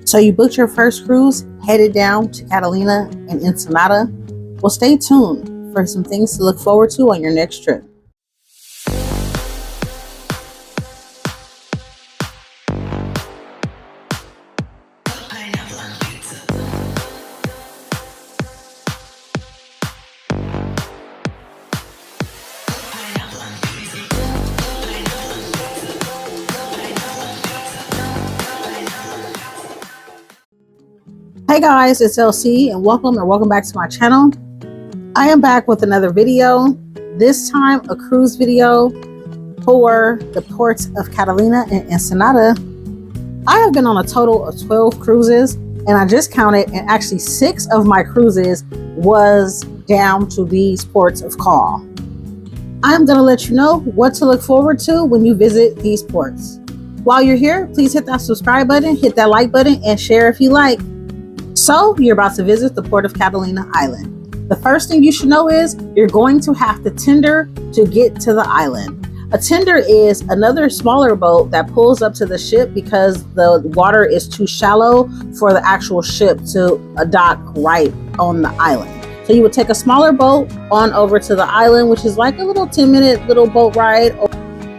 So you booked your first cruise, headed down to Catalina and Ensenada? Well, stay tuned for some things to look forward to on your next trip. Hey guys, it's LC and welcome back to my channel. I am back with another video, this time a cruise video for the ports of Catalina and Ensenada. I have been on a total of 12 cruises and I just counted, and actually 6 of my cruises was down to these ports of call. I'm going to let you know what to look forward to when you visit these ports. While you're here, please hit that subscribe button, hit that like button, and share if you like. So you're about to visit the port of Catalina Island. The first thing you should know is you're going to have to tender to get to the island. A tender is another smaller boat that pulls up to the ship because the water is too shallow for the actual ship to dock right on the island. So you would take a smaller boat on over to the island, which is like a little 10-minute little boat ride.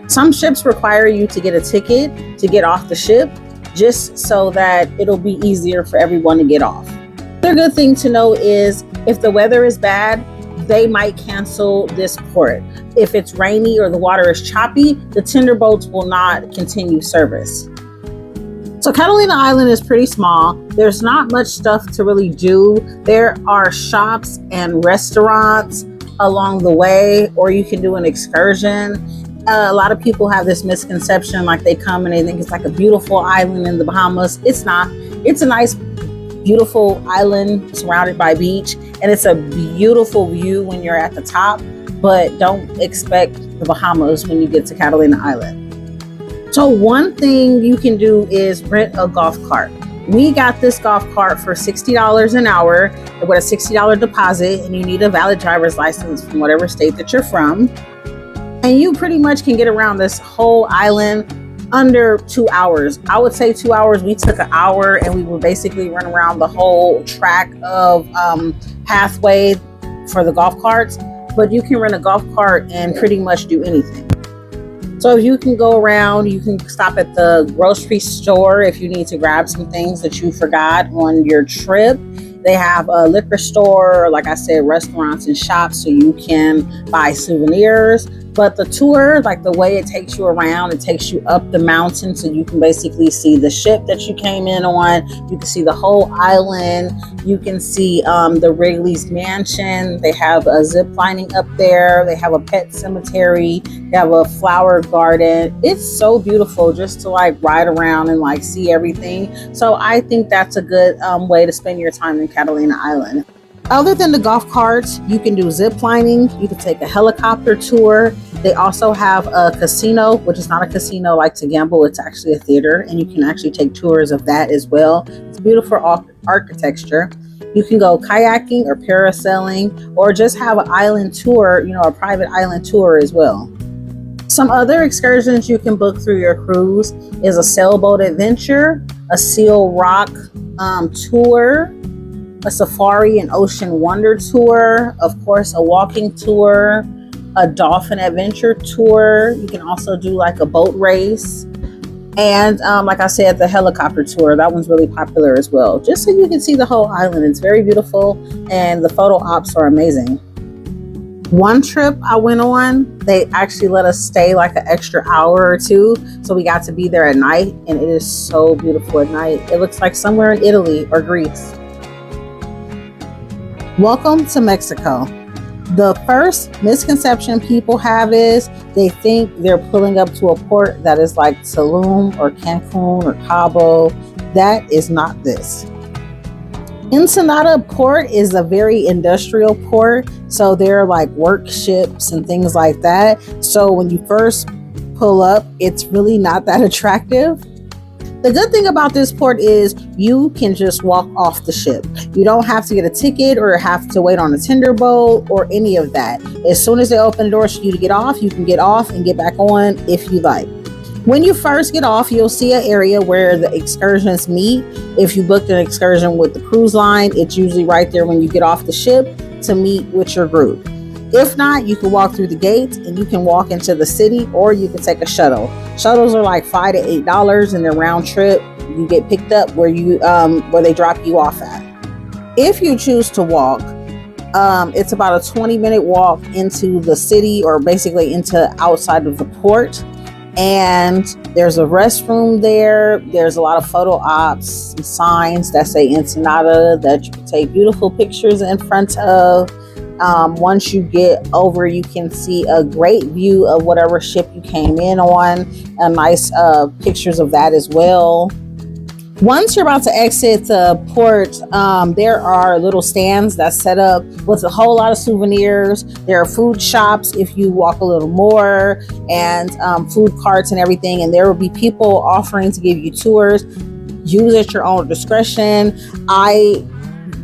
Some ships require you to get a ticket to get off the ship, just so that it'll be easier for everyone to get off. Another good thing to know is if the weather is bad, they might cancel this port. If it's rainy or the water is choppy, the tender boats will not continue service. So Catalina Island is pretty small. There's not much stuff to really do. There are shops and restaurants along the way, or you can do an excursion. A lot of people have this misconception, like they come and they think it's like a beautiful island in the Bahamas. It's not. It's a nice, beautiful island surrounded by beach, and it's a beautiful view when you're at the top, but don't expect the Bahamas when you get to Catalina Island. So one thing you can do is rent a golf cart. We got this golf cart for $60 an hour with a $60 deposit, and you need a valid driver's license from whatever state that you're from. And you pretty much can get around this whole island under 2 hours. I would say 2 hours. We took an hour and we would basically run around the whole track of pathway for the golf carts. But you can rent a golf cart and pretty much do anything. So if you can go around, you can stop at the grocery store if you need to grab some things that you forgot on your trip. They have a liquor store, like I said, restaurants and shops, so you can buy souvenirs. But the tour, like the way it takes you around, it takes you up the mountain, so you can basically see the ship that you came in on. You can see the whole island. You can see the Wrigley's mansion. They have a zip lining up there. They have a pet cemetery. They have a flower garden. It's so beautiful just to like ride around and like see everything. So I think that's a good way to spend your time in Catalina Island. Other than the golf carts, you can do zip lining. You can take a helicopter tour. They also have a casino, which is not a casino like to gamble. It's actually a theater, and you can actually take tours of that as well. It's beautiful architecture. You can go kayaking or parasailing, or just have an island tour, a private island tour as well. Some other excursions you can book through your cruise is a sailboat adventure, a Seal Rock tour, a safari and ocean wonder tour, of course a walking tour, a dolphin adventure tour. You can also do like a boat race, and like I said, the helicopter tour, that one's really popular as well, just so you can see the whole island. It's very beautiful and the photo ops are amazing. One trip I went on, they actually let us stay like an extra hour or two, so we got to be there at night, and it is so beautiful at night. It looks like somewhere in Italy or Greece. Welcome to Mexico. The first misconception people have is they think they're pulling up to a port that is like Tulum or Cancun or Cabo. That is not this. Ensenada port is a very industrial port, so there are like work ships and things like that. So when you first pull up, it's really not that attractive. The good thing about this port is you can just walk off the ship. You don't have to get a ticket or have to wait on a tender boat or any of that. As soon as they open the doors for you to get off, you can get off and get back on if you like. When you first get off, you'll see an area where the excursions meet. If you booked an excursion with the cruise line, it's usually right there when you get off the ship to meet with your group. If not, you can walk through the gates and you can walk into the city, or you can take a shuttle. Shuttles are like $5 to $8 and they're round trip. You get picked up where they drop you off at. If you choose to walk, it's about a 20-minute walk into the city, or basically into outside of the port. And there's a restroom there. There's a lot of photo ops, some signs that say Ensenada that you can take beautiful pictures in front of. Once you get over, you can see a great view of whatever ship you came in on, and nice pictures of that as well. Once you're about to exit the port, there are little stands that's set up with a whole lot of souvenirs. There are food shops if you walk a little more, and food carts and everything. And there will be people offering to give you tours. Use at your own discretion. I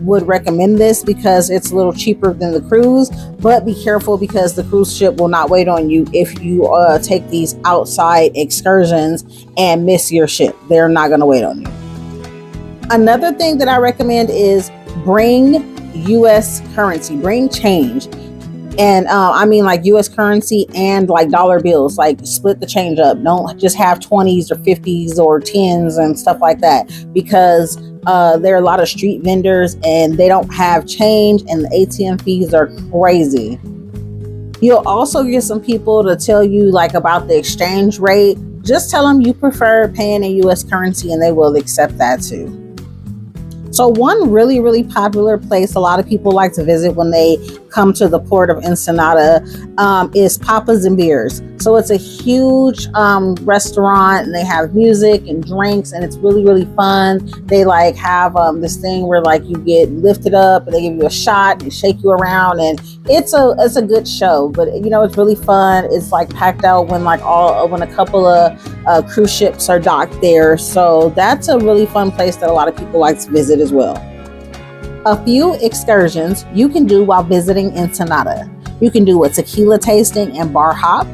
would recommend this because it's a little cheaper than the cruise, but be careful because the cruise ship will not wait on you if you take these outside excursions and miss your ship. They're not going to wait on you. Another thing that I recommend is bring US currency, bring change. And I mean like US currency and like dollar bills, like split the change up. Don't just have 20s or 50s or 10s and stuff like that, because there are a lot of street vendors and they don't have change, and the ATM fees are crazy. You'll also get some people to tell you like about the exchange rate. Just tell them you prefer paying in US currency and they will accept that too. So one really, really popular place a lot of people like to visit when they come to the port of Ensenada is Papas and Beers. So it's a huge restaurant, and they have music and drinks, and it's really, really fun. They like have this thing where like you get lifted up and they give you a shot and shake you around, and it's a good show. But you know, it's really fun. It's like packed out when a couple of cruise ships are docked there. So that's a really fun place that a lot of people like to visit as well. A few excursions you can do while visiting Ensenada. You can do a tequila tasting and bar hop.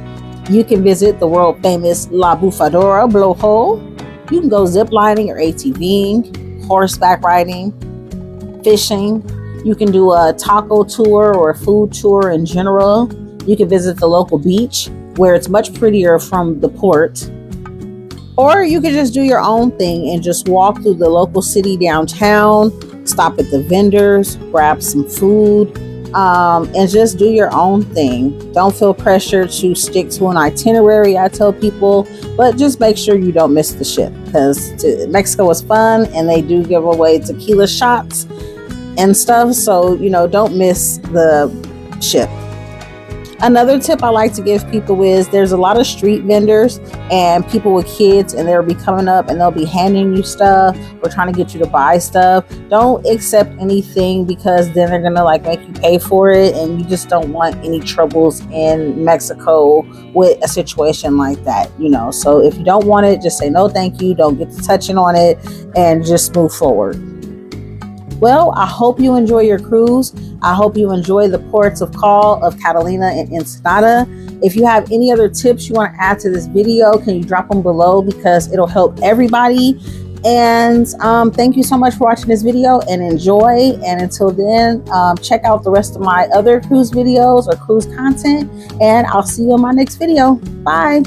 You can visit the world famous La Bufadora blowhole. You can go zip lining or ATVing, horseback riding, fishing. You can do a taco tour or a food tour in general. You can visit the local beach where it's much prettier from the port. Or you can just do your own thing and just walk through the local city downtown, stop at the vendors, grab some food, and just do your own thing. Don't feel pressure to stick to an itinerary, I tell people, but just make sure you don't miss the ship, because Mexico is fun and they do give away tequila shots and stuff. So, you know, don't miss the ship. Another tip I like to give people is there's a lot of street vendors and people with kids, and they'll be coming up and they'll be handing you stuff or trying to get you to buy stuff. Don't accept anything, because then they're gonna like make you pay for it, and you just don't want any troubles in Mexico with a situation like that, you know. So if you don't want it, just say no thank you, don't get to touching on it, and just move forward. Well, I hope you enjoy your cruise. I hope you enjoy the ports of call of Catalina and Ensenada. If you have any other tips you want to add to this video, can you drop them below, because it'll help everybody. And thank you so much for watching this video, and enjoy. And until then, check out the rest of my other cruise videos or cruise content, and I'll see you in my next video. Bye.